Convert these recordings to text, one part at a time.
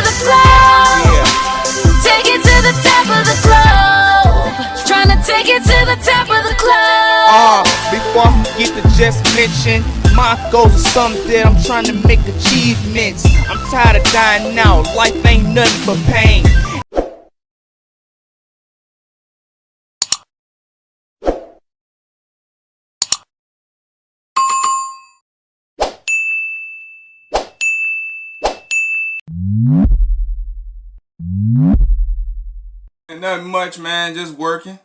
the globe. Take it to the top of the globe. Trying to take it to the top of the globe. Before I forget to just mention, my goals are something that I'm trying to make achievements. I'm tired of dying out, life ain't nothing but pain. Nothing much, man. Just working.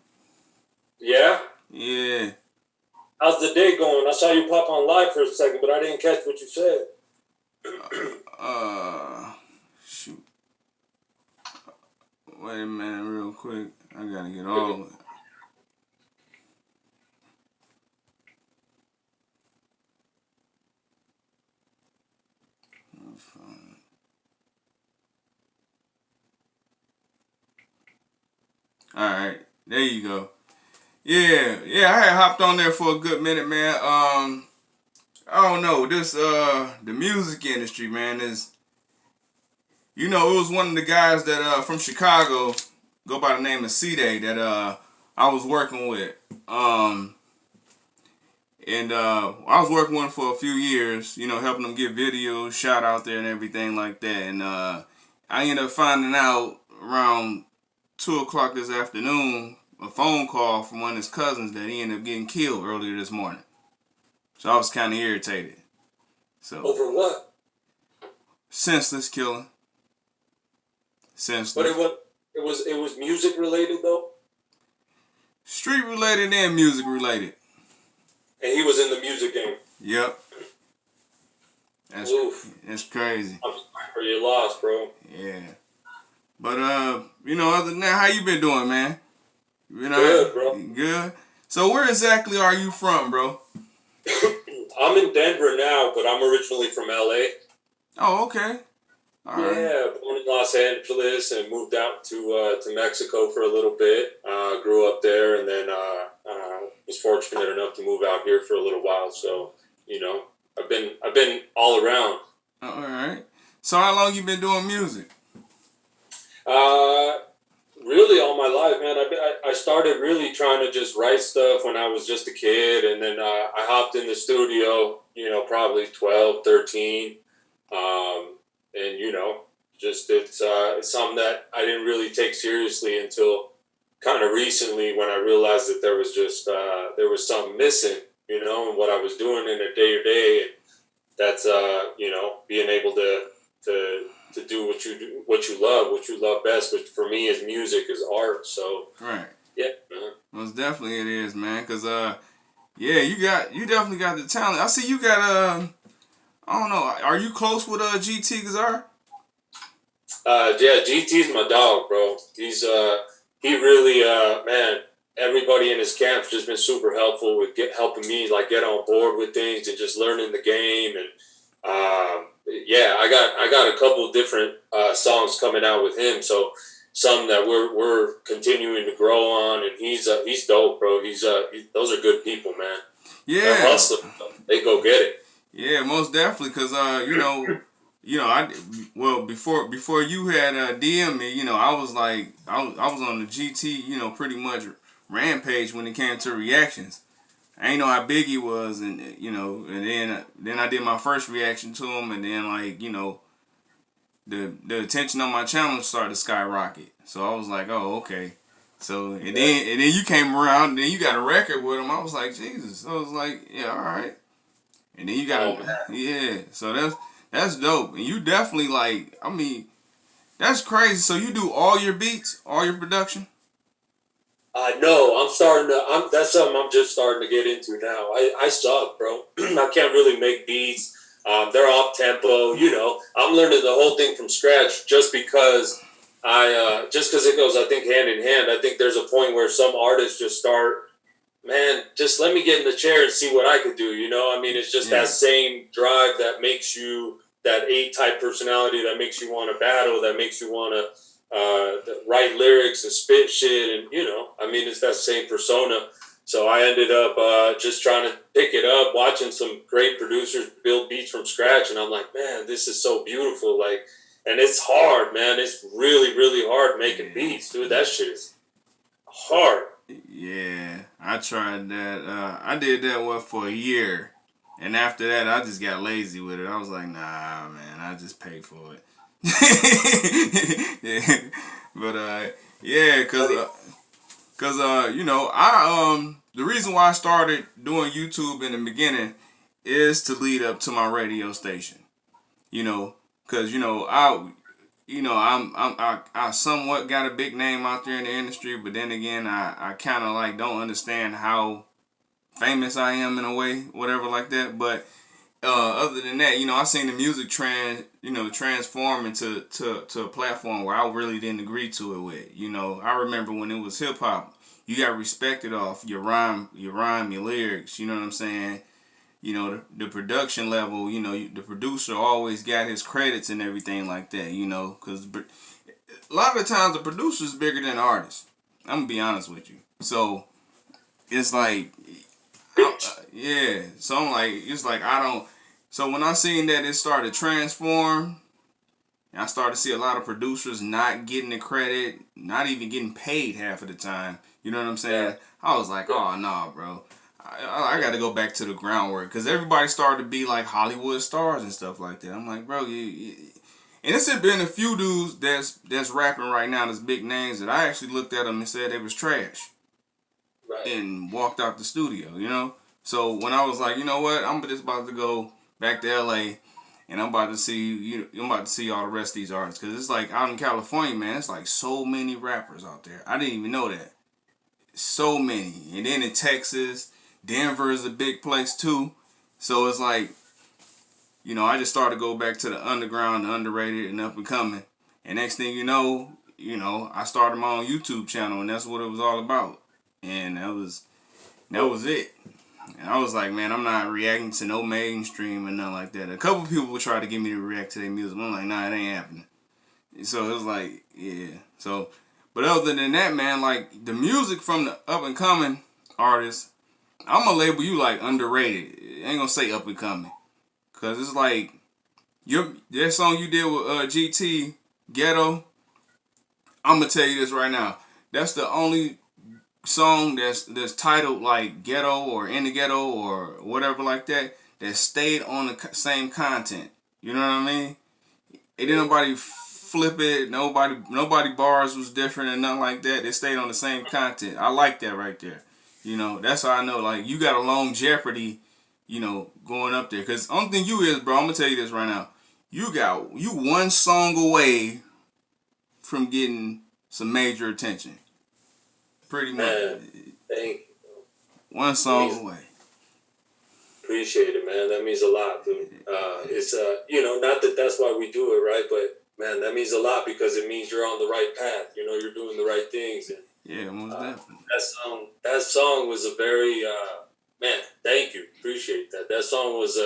Yeah? Yeah. How's the day going? I saw you pop on live for a second, but I didn't catch what you said. Shoot. Wait a minute real quick. I gotta get all of it. Alright, there you go. Yeah, I had hopped on there for a good minute, man. I don't know, this the music industry, man, is, you know, it was one of the guys that from Chicago, go by the name of C-Day, that I was working with. I was working with him for a few years, you know, helping him get videos shot out there and everything like that. And I ended up finding out around 2 o'clock this afternoon, a phone call from one of his cousins that he ended up getting killed earlier this morning. So I was kind of irritated. So over what? Senseless killing. Senseless. But it was music related though? Street related and music related. And he was in the music game. Yep. That's crazy. I'm sorry for your loss, bro. Yeah. But you know, other than that, how you been doing, man? You know, good, bro. Good. So where exactly are you from, bro? I'm in Denver now, but I'm originally from LA. Oh, okay. All right. Yeah, born in Los Angeles and moved out to Mexico for a little bit. Grew up there, and then was fortunate enough to move out here for a little while. So, you know, I've been all around. All right. So how long you been doing music? Really all my life, man. I started really trying to just write stuff when I was just a kid, and then I hopped in the studio, you know, probably 12, 13. And, you know, just it's something that I didn't really take seriously until kind of recently, when I realized that there was just there was something missing, you know, in what I was doing in a day to day. That's you know, being able to do what you love best, which for me is music, is art. So right, yeah, most definitely it is, man. Cause yeah, you definitely got the talent. I see you got I don't know, are you close with GT Gazar? Yeah, GT's my dog, bro. He's he really man. Everybody in his camp's just been super helpful with helping me like get on board with things and just learning the game. And yeah, I got a couple different songs coming out with him. So some that we're continuing to grow on, and he's dope, bro. Those are good people, man. Yeah, they're hustling. They go get it. Yeah, most definitely. Cause before you had DM me, you know, I was like, I was on the GT, you know, pretty much rampage when it came to reactions. I ain't know how big he was, and you know, and then I did my first reaction to him, and then like, you know, the attention on my channel started to skyrocket. So I was like, oh, okay. So and then you came around, and then you got a record with him. I was like, Jesus. I was like, yeah, all right. And then you got yeah. So that's dope, and you definitely like. I mean, that's crazy. So you do all your beats, all your production. No, that's something I'm just starting to get into now. I suck, bro. I can't really make beats. They're off tempo. You know, I'm learning the whole thing from scratch just because it goes, I think, hand in hand. I think there's a point where some artists just start, man, just let me get in the chair and see what I could do. You know, I mean, it's just that same drive that makes you, that A-type personality that makes you want to battle, that makes you want to write lyrics and spit shit, and you know, I mean, it's that same persona. So I ended up just trying to pick it up, watching some great producers build beats from scratch, and I'm like, man, this is so beautiful. Like, and it's hard, man. It's really, really hard making beats, dude. That shit is hard. Yeah, I tried that. I did that for a year, and after that, I just got lazy with it. I was like, nah, man, I just pay for it. Yeah, but yeah, cause you know, the reason why I started doing YouTube in the beginning is to lead up to my radio station. You know, cause I somewhat got a big name out there in the industry, but then again, I kind of like don't understand how famous I am in a way, whatever like that. But other than that, you know, I seen the music transform into to a platform where I really didn't agree to it with. You know, I remember when it was hip hop, you got respected off your rhyme, your lyrics. You know what I'm saying? You know, the production level, you know, the producer always got his credits and everything like that, you know, because a lot of the times the producer's bigger than the artist. I'm going to be honest with you. So, it's like, yeah. So, I'm like, it's like, so when I seen that it started to transform, I started to see a lot of producers not getting the credit, not even getting paid half of the time. You know what I'm saying? Yeah. I was like, oh, nah, bro. I got to go back to the groundwork because everybody started to be like Hollywood stars and stuff like that. I'm like, bro, and it's been a few dudes that's rapping right now that's big names that I actually looked at them and said they was trash, right, and walked out the studio, you know? So when I was like, you know what, I'm just about to go back to LA and I'm about to see all the rest of these artists because it's like out in California, man, it's like so many rappers out there. I didn't even know that. So many. And then in Texas, Denver is a big place too. So it's like, you know, I just started to go back to the underground, the underrated, and up and coming. And next thing you know, I started my own YouTube channel, and that's what it was all about. And that was it. And I was like, man, I'm not reacting to no mainstream and nothing like that. A couple people would try to get me to react to their music. I'm like, nah, it ain't happening. So it was like, yeah. So, but other than that, man, like the music from the up and coming artists, I'm gonna label you like underrated. I ain't gonna say up and coming, cause it's like that song you did with GT Ghetto. I'm gonna tell you this right now. That's the only song that's titled like Ghetto or In the Ghetto or whatever like that stayed on the same content. You know what I mean? It didn't nobody flip it. Nobody bars was different and nothing like that. They stayed on the same content. I like that right there. You know, that's how I know, like, you got a longevity, you know, going up there. Because only thing you is, bro, I'm going to tell you this right now. You one song away from getting some major attention. Pretty much. Man, thank you. One song away. Appreciate it, man. That means a lot, dude. It's, you know, not that that's why we do it, right? But, man, that means a lot because it means you're on the right path. You know, you're doing the right things. And, yeah, most definitely. That song was a very man. Thank you, appreciate that. That song was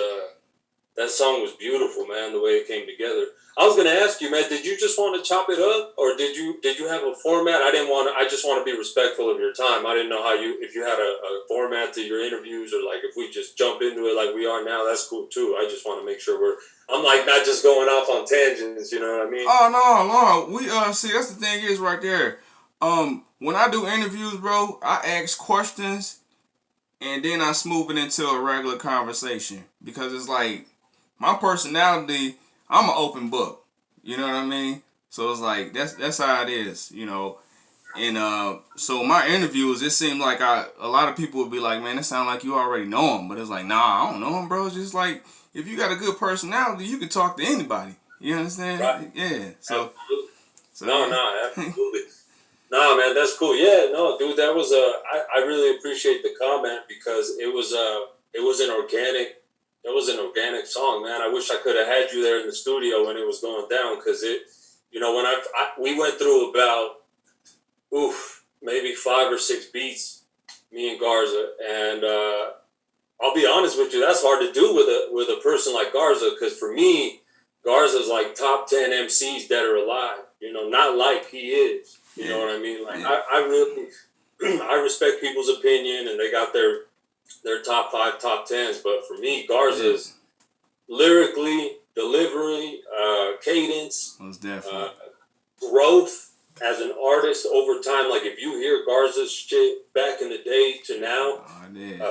beautiful, man. The way it came together. I was gonna ask you, man. Did you just want to chop it up, or did you have a format? I didn't want to. I just want to be respectful of your time. I didn't know if you had a format to your interviews, or like if we just jump into it like we are now. That's cool too. I just want to make sure I'm like not just going off on tangents. You know what I mean? Oh no. We see that's the thing is right there. When I do interviews, bro, I ask questions and then I smooth it into a regular conversation because it's like my personality, I'm an open book. You know what I mean? So it's like that's how it is, you know. And so my interviews, it seemed like a lot of people would be like, man, it sounds like you already know him, but it's like, nah, I don't know him, bro. It's just like if you got a good personality, you can talk to anybody. You understand? Right. Yeah. So absolutely. No, man, that's cool. Yeah, no, dude, that was I really appreciate the comment because it was an organic song, man. I wish I could have had you there in the studio when it was going down because you know, when we went through about maybe 5 or 6 beats, me and Garza, and I'll be honest with you, that's hard to do with a person like Garza because for me, Garza's like top 10 MCs dead or alive. You know, not like he is. You know what I mean? Like I really, I respect people's opinion, and they got their top 5, top 10s. But for me, Garza's lyrically delivery, cadence, Most definitely. growth as an artist over time. Like if you hear Garza's shit back in the day to now, Oh, I did.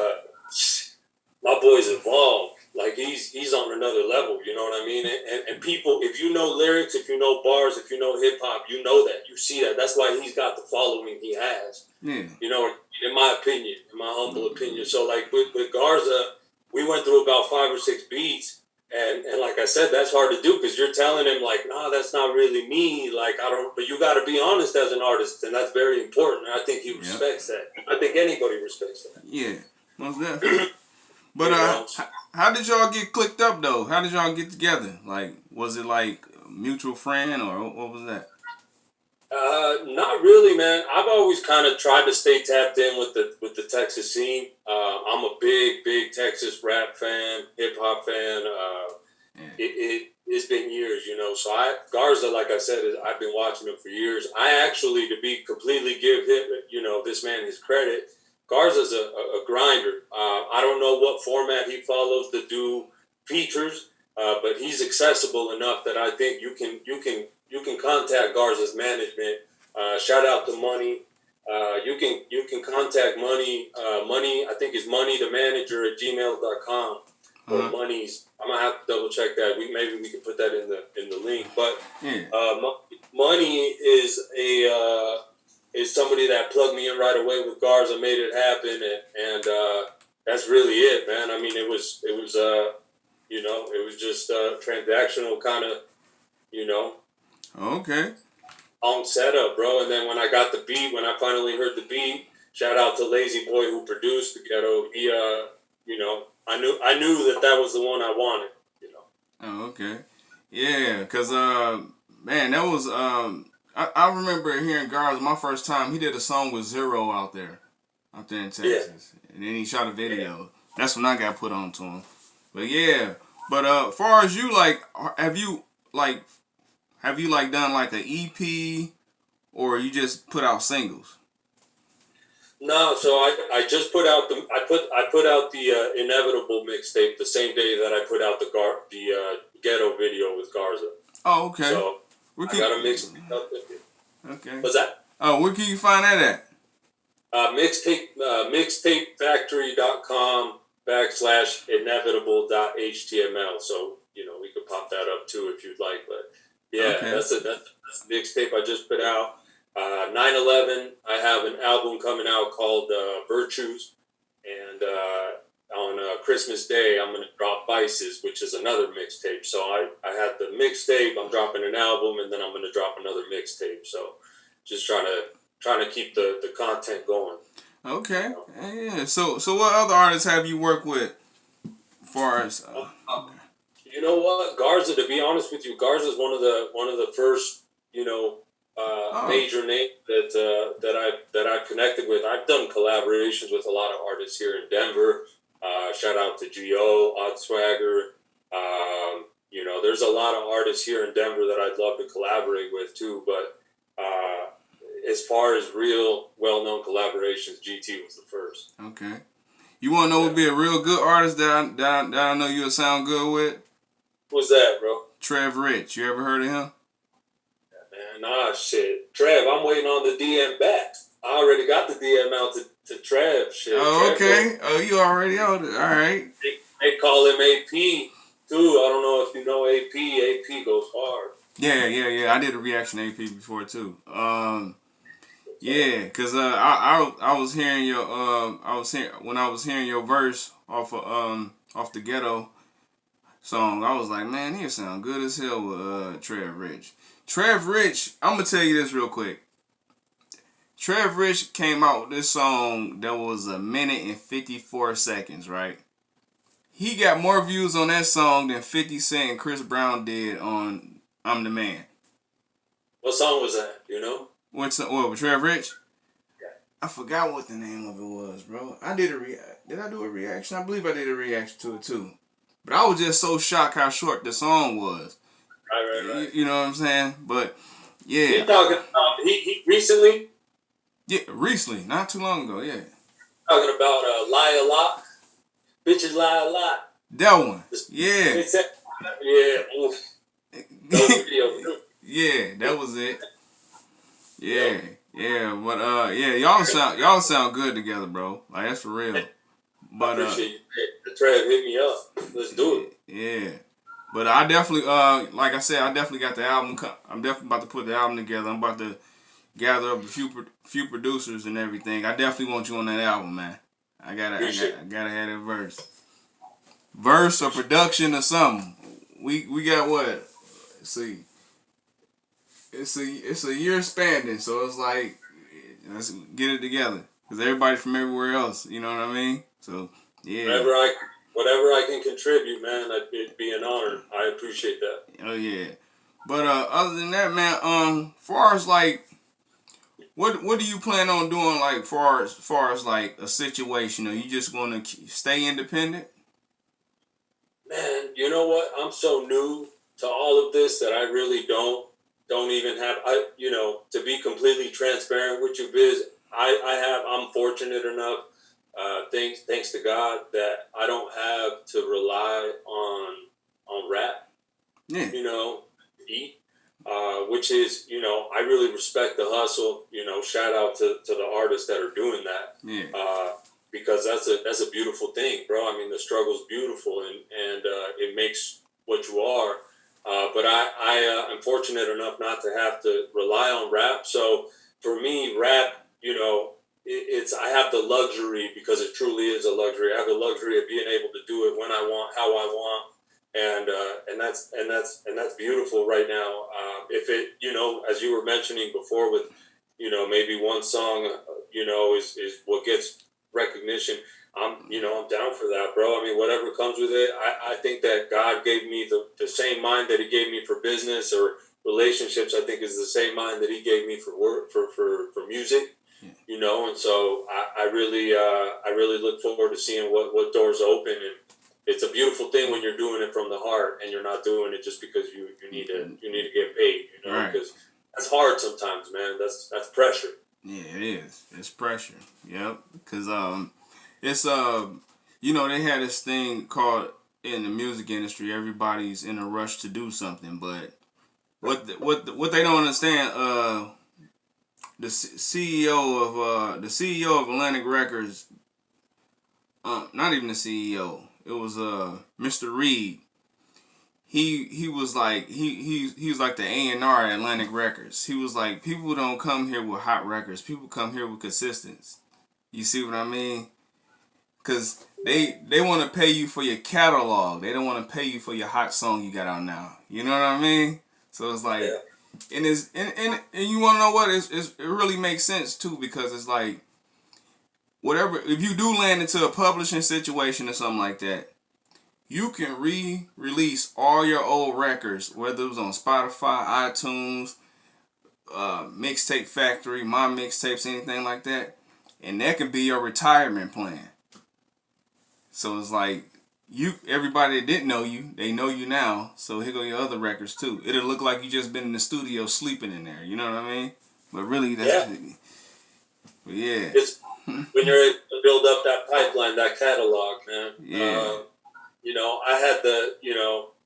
my boy's evolved. Like he's on another level. You know what I mean? And people, if you know lyrics, if you know bars, if you know hip hop, you know that. You see that. That's why he's got the following he has. Yeah. You know, in my opinion, in my humble opinion. So like with Garza, we went through about 5 or 6 beats. And like I said, that's hard to do because you're telling him like, nah, that's not really me. Like I don't, but you got to be honest as an artist, and that's very important. And I think he respects that. I think anybody respects that. Yeah, most definitely. But how did y'all get clicked up though? How did y'all get together? Like, was it like a mutual friend or what was that? Not really, man. I've always kind of tried to stay tapped in with the Texas scene. I'm a big Texas rap fan, hip hop fan. It's been years, you know. So Garza, like I said, I've been watching him for years. I actually, to be completely give him, you know, this man his credit. Garza's a grinder. I don't know what format he follows to do features, but he's accessible enough that I think you can contact Garza's management. Shout out to Money. You can contact Money. Money, I think is moneythemanager@gmail.com. Or Money's. I'm gonna have to double check that. Maybe we can put that in the link. But Money is somebody that plugged me in right away with Garza, made it happen, and that's really it, man. I mean, it was you know, it was just transactional kind of, you know. Okay. On setup, bro. And then when I got the beat, when I finally heard the beat, shout out to Lazy Boy who produced the Ghetto. He, you know, I knew that was the one I wanted, you know. Oh, okay. Yeah, cause man, that was I remember hearing Garza my first time. He did a song with Zero out there in Texas, and then he shot a video. That's when I got put on to him. But yeah, but far as you like, have you done like an EP, or you just put out singles? No, so I just put out I put out the Inevitable mixtape the same day that I put out the Ghetto video with Garza. Oh, okay. So I got a mixtape up with you. Okay. What's that? Oh, where can you find that at? MixtapeFactory.com/inevitable.html. So, you know, we could pop that up too if you'd like. But yeah, okay. that's the mixtape I just put out. 9/11, I have an album coming out called Virtues. And on Christmas Day, I'm going to drop Vices, which is another mixtape. So I had the mixtape, I'm dropping an album, and then I'm going to drop another mixtape. So just trying to keep the content going. Okay. Yeah. So what other artists have you worked with? Far as you know what, Garza. To be honest with you, Garza is one of the first, you know, major names that I've connected with. I've done collaborations with a lot of artists here in Denver. Shout out to G.O., Odd Swagger. You know, there's a lot of artists here in Denver that I'd love to collaborate with too. But as far as real well-known collaborations, GT was the first. Okay. You want to know what would be a real good artist that I know you'll sound good with? Who's that, bro? Trev Rich. You ever heard of him? Man, nah, shit. Trev, I'm waiting on the DM back. I already got the DM out to Trev. Shit. Oh, okay. Trev, oh, you already on it. All right. They call him AP, too. I don't know if you know AP. AP goes hard. Yeah. I did a reaction AP before, too. Yeah, cause I was hearing your when I was hearing your verse off the Ghetto song, I was like, man, he'll sound good as hell with Trev Rich. Trev Rich, I'm gonna tell you this real quick. Trev Rich came out with this song that was 1 minute and 54 seconds, right? He got more views on that song than 50 Cent and Chris Brown did on I'm the Man. What song was that? You know? What with Trev Rich? Yeah. I forgot what the name of it was, bro. Did I do a reaction? I believe I did a reaction to it too. But I was just so shocked how short the song was. Right. You know what I'm saying? But yeah. He talking about he recently? Yeah, recently, not too long ago. Yeah. Talking about lie a lot, bitches lie a lot. That one. Yeah. It's that Yeah, oof. That was the video. Yeah, that was it. Yeah, yeah, but yeah, y'all sound good together, bro. Like that's for real. I But appreciate you. The Trev hit me up. Let's do yeah, it. yeah. But I definitely like I said, I definitely got the album. I'm definitely about to put the album together. I'm about to gather up a few producers and everything. I definitely want you on that album, man. Appreciate I gotta have that verse or production or something. We got what? Let's see. It's a year spanning, so it's like let's get it together because everybody from everywhere else, you know what I mean? So yeah, whatever I can contribute, man. It'd be an honor. I appreciate that. oh yeah. But other than that, man, far as like, what do you plan on doing? Like far as like a situation, are you just gonna stay independent? Man, you know what? I'm so new to all of this that I really don't even have. To be completely transparent with you, Biz. I'm fortunate enough. Thanks to God that I don't have to rely on rap. Yeah, Eat. Which is, I really respect the hustle. Shout out to the artists that are doing that. yeah, Because that's a beautiful thing, bro. I mean, the struggle's beautiful, and it makes what you are. But I am fortunate enough not to have to rely on rap. So for me, rap, it's I have the luxury, because it truly is a luxury. I have the luxury of being able to do it when I want, how I want, and that's beautiful right now. If it, as you were mentioning before, with maybe one song, is what gets recognition. I'm down for that, bro. I mean, whatever comes with it. I think that God gave me the same mind that He gave me for business or relationships. I think is the same mind that He gave me for work, for music. And so I really look forward to seeing what doors open, and it's a beautiful thing when you're doing it from the heart and you're not doing it just because you need to get paid, right. because that's hard sometimes, man. That's pressure. Yeah, it is. It's pressure. Yep. Cause it's they had this thing called in the music industry. Everybody's in a rush to do something, but what they don't understand. The CEO of Atlantic Records. Not even the CEO. It was Mr. Reed. He was like he was like the A&R at Atlantic Records. He was like, people don't come here with hot records. People come here with consistency. You see what I mean? Cause they want to pay you for your catalog. They don't want to pay you for your hot song you got out now. You know what I mean? So it's like, and you want to know what? It really makes sense too, because it's like, whatever, if you do land into a publishing situation or something like that, you can re-release all your old records, whether it was on Spotify, iTunes, Mixtape Factory, My Mixtapes, anything like that, and that can be your retirement plan. So it's like, everybody that didn't know you, they know you now. So here go your other records too. It'll look like you just been in the studio sleeping in there. You know what I mean? But really, that's yeah. It's when you're able to build up that pipeline, that catalog, man. Yeah. I had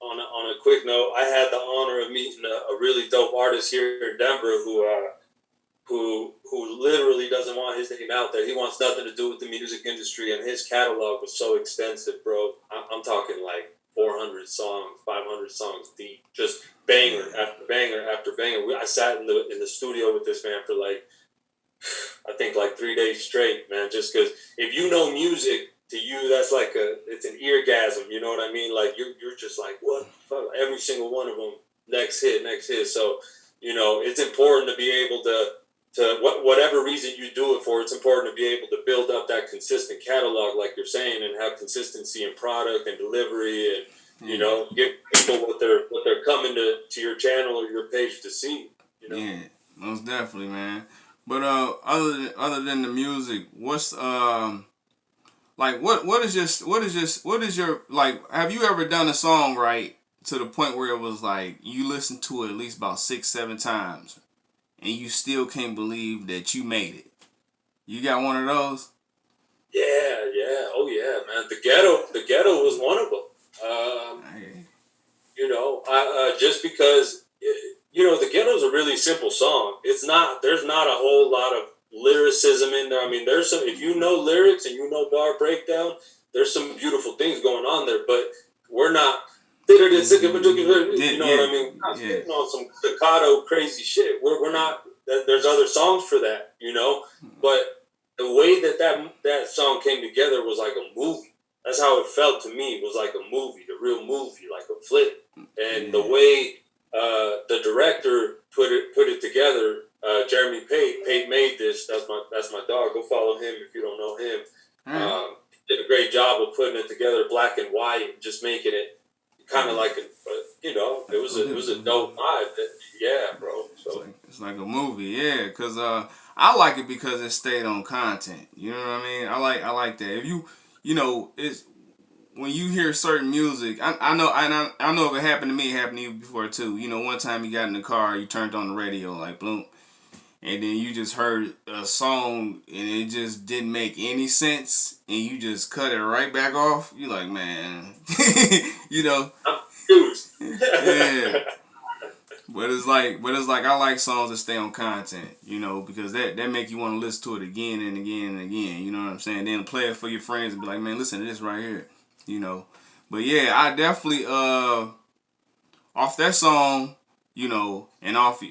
on a quick note, I had the honor of meeting a really dope artist here in Denver who literally doesn't want his name out there. He wants nothing to do with the music industry, and his catalog was so extensive, bro. I'm talking like 400 songs, 500 songs deep, just banger after banger after banger. I sat in the studio with this man for I think 3 days straight, man. Just because if you know music, to you that's it's an eargasm. You know what I mean? Like you're just like, what the fuck? Every single one of them, next hit. So it's important to be able to whatever reason you do it for. It's important to be able to build up that consistent catalog, like you're saying, and have consistency in product and delivery, and give people what they're coming to your channel or your page to see. Yeah, most definitely, man. But other than the music, what's what is your like? Have you ever done a song right to the point where it was like you listened to it at least about 6-7 times, and you still can't believe that you made it? You got one of those? Yeah. Oh yeah, man. The ghetto was one of them. You know, just because you know the ghetto's a really simple song. It's not. There's not a whole lot of lyricism in there. I mean, there's some. If you know lyrics and you know bar breakdown, there's some beautiful things going on there. But we're not. You know what I mean? We're not spitting on some staccato crazy shit. We're not. There's other songs for that, you know. But the way that song came together was like a movie. That's how it felt to me. It was like a movie, the real movie, like a flick. And the way the director put it together, Jeremy Pate made this. That's my dog. Go follow him if you don't know him. Did a great job of putting it together, black and white, and just making it kind of like you know, it was a dope vibe. Yeah, bro. So it's like a movie, yeah. Cause I like it because it stayed on content. You know what I mean? I like that. If you know, it's when you hear certain music. I know if it happened to me, it happened to you before too. You know, one time you got in the car, you turned on the radio, like bloom, and then you just heard a song and it just didn't make any sense, and you just cut it right back off. You like, man, you know. I'm confused. Yeah. But it's like I like songs that stay on content, you know, because that make you want to listen to it again and again and again, you know what I'm saying? Then play it for your friends and be like, man, listen to this right here, you know. But yeah, I definitely off that song, you know, and off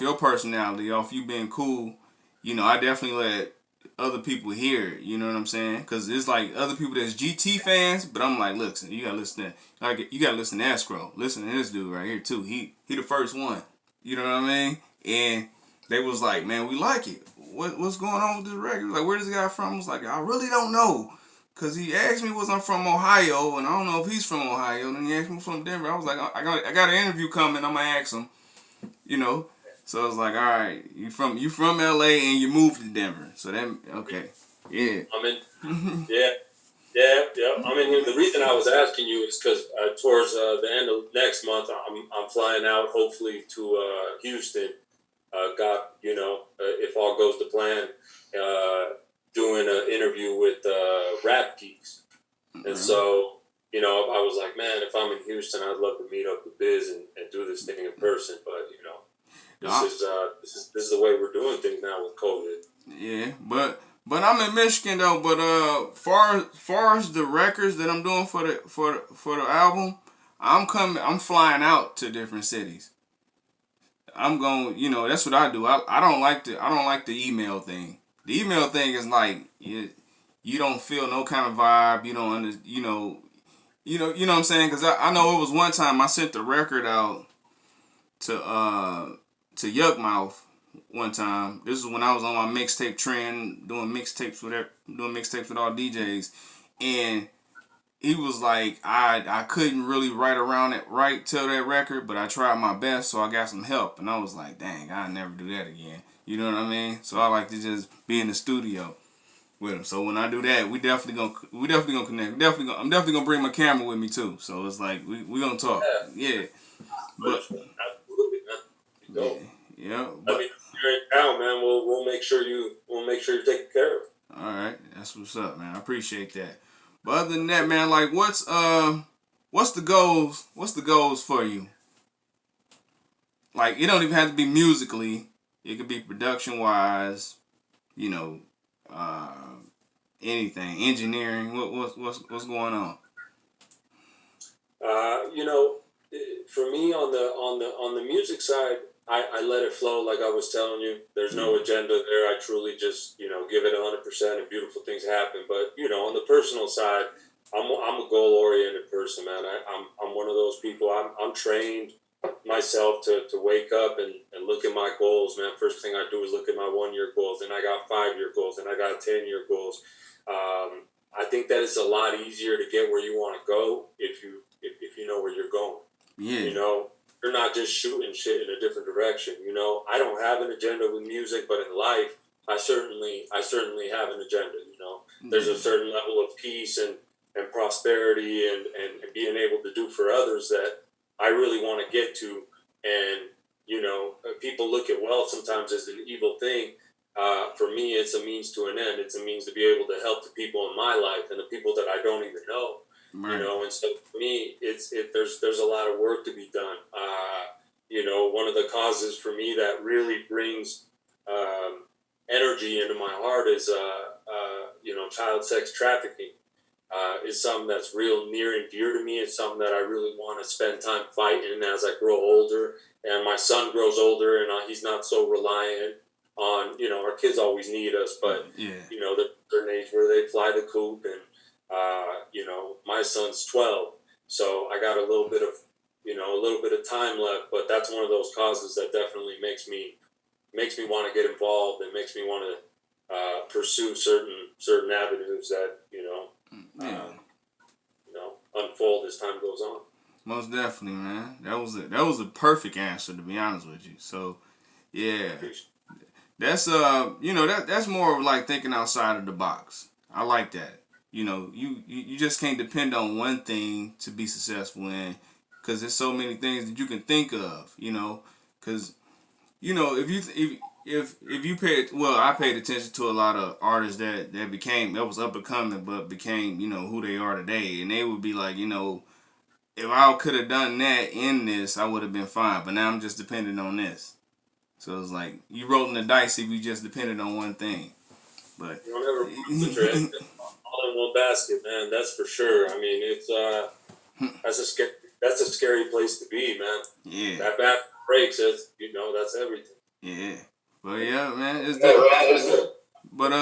your personality, off you being cool, you know, I definitely let other people hear it, you know what I'm saying? Because it's like other people that's GT fans, but I'm like, listen, you gotta listen to Escro. Listen to this dude right here too. He the first one, you know what I mean? And they was like, man, we like it. What's going on with this record? Like, where this guy from? I was like, I really don't know. Cause he asked me was I'm from Ohio, and I don't know if he's from Ohio. And then he asked me from Denver. I was like, I got an interview coming. I'm gonna ask him, you know. So I was like, all right, you from LA and you moved to Denver. So that okay, yeah. I'm in. Yeah. I mean, the reason I was asking you is because towards the end of next month, I'm flying out, hopefully to Houston. Got if all goes to plan, doing an interview with Rap Geeks, and so I was like, man, if I'm in Houston, I'd love to meet up with Biz and do this thing in person, but this is the way we're doing things now with COVID. Yeah, but I'm in Michigan though. But far as the records that I'm doing for the album, I'm flying out to different cities. I'm going, that's what I do. I don't like the email thing. The email thing is like you don't feel no kind of vibe. You don't you know what I'm saying? Because I know it was one time I sent the record out to Yuck Mouth one time. This is when I was on my mixtape trend, doing mixtapes with all DJs, and he was like, I couldn't really write till that record, but I tried my best, so I got some help, and I was like, dang, I'll never do that again. You know what I mean? So I like to just be in the studio with him. So when I do that, we definitely gonna connect. I'm definitely gonna bring my camera with me too. So it's like we gonna talk. Yeah. But absolutely, man. Yeah. But I mean, you're in town, man. We'll make sure you're taken care of. All right, that's what's up, man. I appreciate that. But other than that, man, like what's the goals? What's the goals for you? Like, it don't even have to be musically. It could be production wise, anything, engineering. What's going on? For me on the music side, I let it flow like I was telling you. There's no agenda there. I truly just give it 100% and beautiful things happen. But on the personal side, I'm a goal oriented person, man. I'm one of those people. I'm trained myself to wake up and look at my goals, man. First thing I do is look at my 1 year goals, and I got 5 year goals, and I got 10-year goals. I think that it's a lot easier to get where you want to go if you know where you're going. Yeah. You're not just shooting shit in a different direction. I don't have an agenda with music, but in life, I certainly have an agenda. There's a certain level of peace and prosperity and being able to do for others that I really want to get to. And, people look at wealth sometimes as an evil thing. For me, it's a means to an end. It's a means to be able to help the people in my life and the people that I don't even know. Right. You know, and so for me, there's a lot of work to be done. You know, one of the causes for me that really brings energy into my heart is you know, child sex trafficking. Is something that's real near and dear to me. It's something that I really want to spend time fighting as I grow older, and my son grows older, and he's not so reliant on, you know, our kids always need us, but Yeah. you know, they're an age where they fly the coop, and you know, my son's 12, so I got a little bit of, you know, a little bit of time left, but that's one of those causes that definitely makes me want to get involved, and makes me want to pursue certain avenues that, Yeah. you know, unfold as time goes on. Most definitely, man. That was a perfect answer, to be honest with you. So, yeah, that's you know, that's more of like thinking outside of the box. I like that. You know, you just can't depend on one thing to be successful in, because there's so many things that you can think of. You know, because you know, if you paid, well, I paid attention to a lot of artists that was up and coming, but became, you know, who they are today, and they would be like, you know, if I could have done that in this, I would have been fine, but now I'm just dependent on this. So it's like you rolling the dice if you just depended on one thing. But You don't ever put your eggs all in one basket, man. That's for sure. I mean, it's that's a scary place to be, man. yeah, That bat breaks, it's, you know, that's everything. yeah. But yeah, man, it's dope. But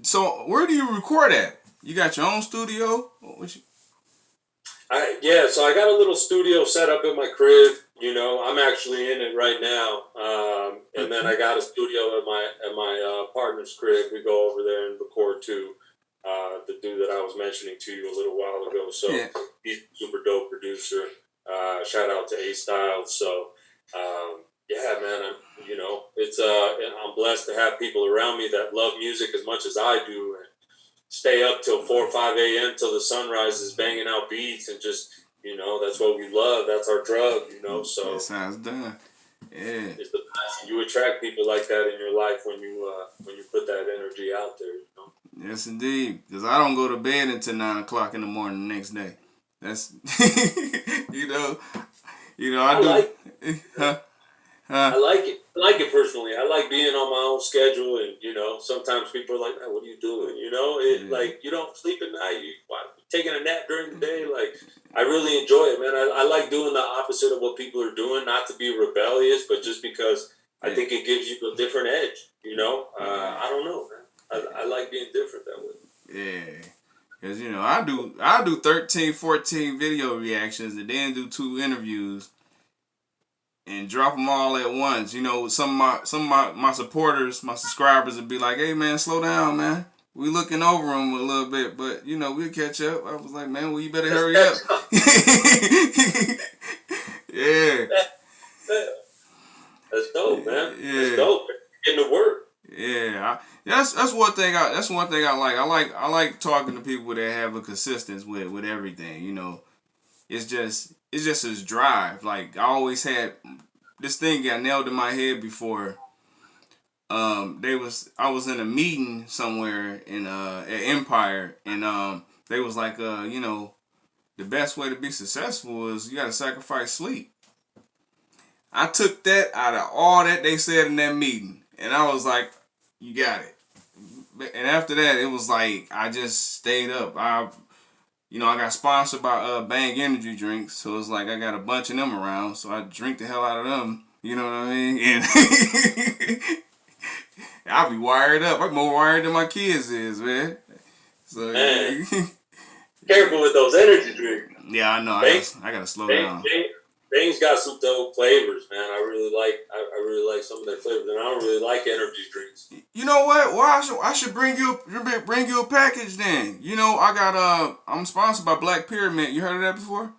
so where do you record at? You got your own studio? Yeah, so I got a little studio set up in my crib. You know, I'm actually in it right now, and then I got a studio at my partner's crib. We go over there and record too. The dude that I was mentioning to you a little while ago. So Yeah. he's a super dope producer. Shout out to A Styles. So yeah, man, you know, it's and I'm blessed to have people around me that love music as much as I do, and stay up till 4 or 5 a.m. till the sun rises, banging out beats, and just, you know, that's what we love. That's our drug, you know. So That sounds done. Yeah. it's the best. You attract people like that in your life when you put that energy out there, you know. Yes, indeed. Because I don't go to bed until 9 o'clock in the morning the next day. That's you know, I do. Like Huh? I like it. I like it personally. I like being on my own schedule, and you know, sometimes people are like, "Man, what are you doing?" You know, like you don't sleep at night. You taking a nap during the day. Like I really enjoy it, man. I like doing the opposite of what people are doing. Not to be rebellious, but just because I think it gives you a different edge. You know, I don't know, man. I like being different that way. Yeah. Because, you know, I do 13, 14 video reactions and then do 2 interviews and drop them all at once. You know, some of my supporters, my subscribers would be like, "Hey, man, slow down, man. We looking over them a little bit, but, you know, we'll catch up." I was like, "Man, well, you better hurry up." Yeah. That's dope, man. Yeah. That's dope. Getting to work. Yeah, that's one thing. That's one thing I like. I like talking to people that have a consistency with everything. You know, it's just his drive. Like I always had this thing got nailed in my head before. I was in a meeting somewhere in at Empire, and they was like, you know, the best way to be successful is you got to sacrifice sleep. I took that out of all that they said in that meeting, and I was like, you got it. And after that, it was like I just stayed up. I got sponsored by Bang Energy drinks, so it's like I got a bunch of them around, so I drink the hell out of them. You know what I mean? And I'll be wired up. I'm more wired than my kids is, man. So Man. Careful with those energy drinks. yeah, I know. I gotta slow down. Bang's got some dope flavors, man. I really like some of their flavors, and I don't really like energy drinks. You know what? Well, I should bring you a package then. You know, I'm sponsored by Black Pyramid. You heard of that before?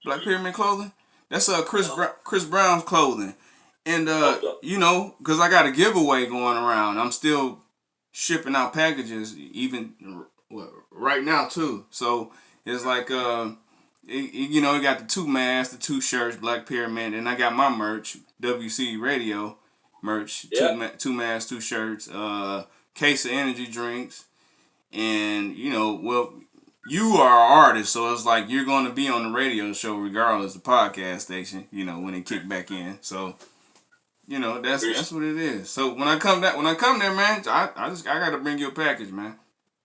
Black Pyramid clothing. That's Chris Brown's clothing, and you know, because I got a giveaway going around. I'm still shipping out packages, even right now too. So it's like you know, you got the 2 masks, the 2 shirts, Black Pyramid, and I got my merch, WC Radio merch, Yeah. 2 masks, 2 shirts, case of energy drinks, and you know, well, you are an artist, so it's like you're going to be on the radio show regardless of the podcast station. You know, when it kick back in. So, you know, that's what it is. So when I come there, man, I gotta bring you a package, man.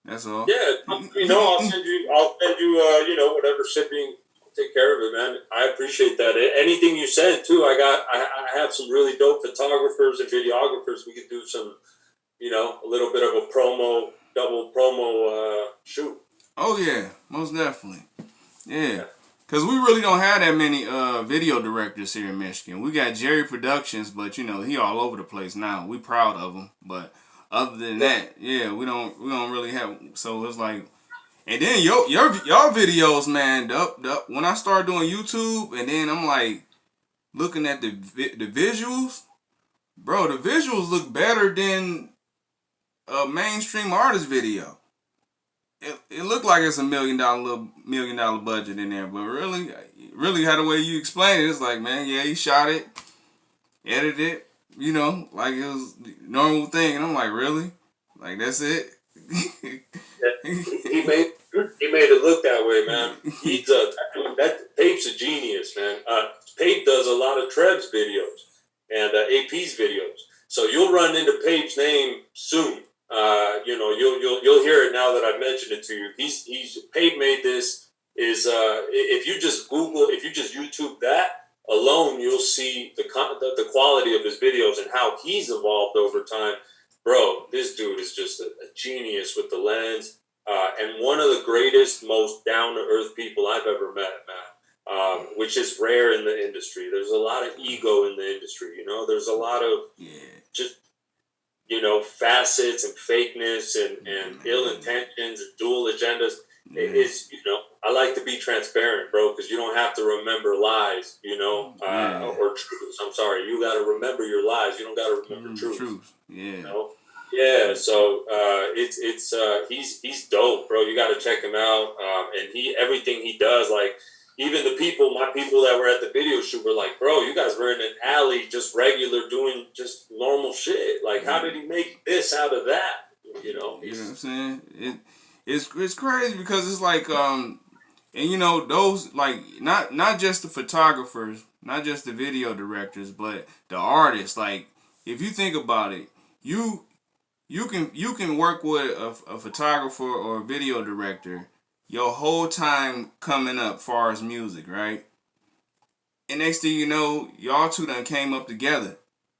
That's all. Yeah, you know, I'll send you, you know, whatever shipping. Take care of it, man. I appreciate that. Anything you send too, I have some really dope photographers and videographers. We could do some, you know, a little bit of a double promo shoot. Oh yeah, most definitely. Yeah. Cause we really don't have that many video directors here in Michigan. We got Jerry Productions, but you know he all over the place now. We proud of him, but other than that, yeah, we don't really have. So it's like, and then your videos, man. When I started doing YouTube, and then I'm like looking at the visuals, bro. The visuals look better than a mainstream artist video. It looked like it's $1 million budget in there, but really how the way you explain it, it's like, man, yeah, he shot it, edited it, you know, like it was the normal thing, and I'm like, really? Like that's it? he made it look that way, man. That Pape's a genius, man. Pape does a lot of Trev's videos and AP's videos, so you'll run into Pape's name soon. You know, you'll hear it now that I've mentioned it to you. Pape made this. If you just YouTube that alone, you'll see the quality of his videos and how he's evolved over time. Bro, this dude is just a genius with the lens, and one of the greatest, most down to earth people I've ever met, man. Which is rare in the industry. There's a lot of ego in the industry. You know, there's a lot of just, you know, facets and fakeness and ill intentions and dual agendas. It's, you know, I like to be transparent, bro, because you don't have to remember lies, you know, or truths. I'm sorry, you got to remember your lies. You don't got to remember truths. Yeah. You know? Yeah. So he's dope, bro. You got to check him out. And everything he does, like. Even my people that were at the video shoot were like, bro, you guys were in an alley, just regular, doing just normal shit. Like, how did he make this out of that? You know? You know what I'm saying? It's crazy because it's like, and you know, those, like, not just the photographers, not just the video directors, but the artists. Like, if you think about it, you can work with a photographer or a video director your whole time coming up far as music, right? And next thing you know, y'all two done came up together.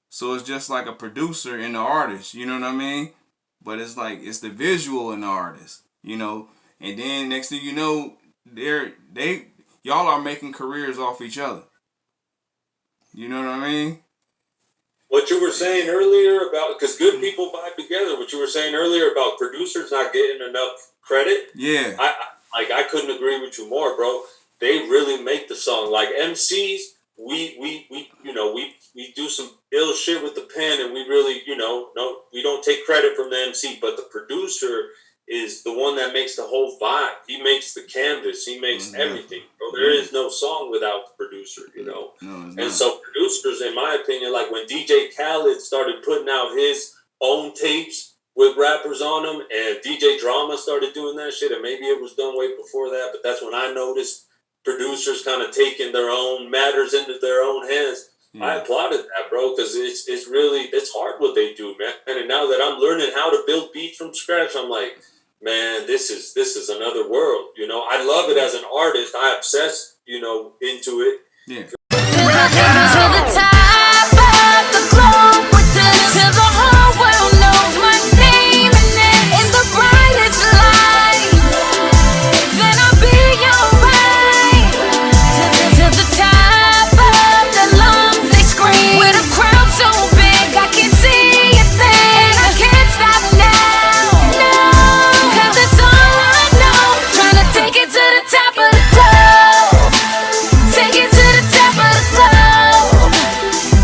So it's just like a producer and the artist, you know what I mean? But it's like, it's the visual in the artist, you know? And then next thing you know, y'all are making careers off each other. You know what I mean? What you were saying earlier about, because good people vibe together, what you were saying earlier about producers not getting enough credit. Yeah. I couldn't agree with you more, bro. They really make the song. Like MCs, we do some ill shit with the pen, and we really, you know, we don't take credit from the MC, but the producer is the one that makes the whole vibe. He makes the canvas. He makes everything, bro. There is no song without the producer, you know. And so producers, in my opinion, like when DJ Khaled started putting out his own tapes with rappers on them, and DJ Drama started doing that shit, and maybe it was done way before that, but that's when I noticed producers kind of taking their own matters into their own hands. I applauded that, bro, because it's hard what they do, man. And now that I'm learning how to build beats from scratch, I'm like, man, this is another world, you know. I love it as an artist. I obsess, you know, into it. Yeah. To the top of the globe, till the whole world knows my name in the brightest light. Then I'll be alright. To the top of the lungs they scream, with a crowd so big I can't see a thing. I can't stop now, no, 'cause it's all I know. Trying to take it to the top of the globe. Take it to the top of the globe.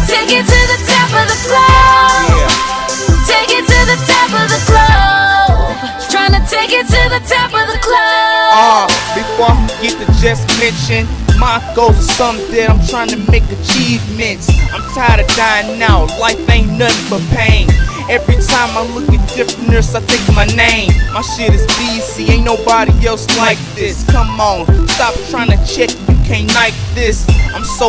Take it to the top of the globe. Take it to the top of the globe. Trying to take it to the top of the globe. Before I forget to just mention, my goals are something that I'm trying to make achievements. I'm tired of dying out, life ain't nothing but pain. Every time I look at different nurse, I think of my name. My shit is BC, ain't nobody else like this. Come on, stop trying to check, you can't like this. I'm so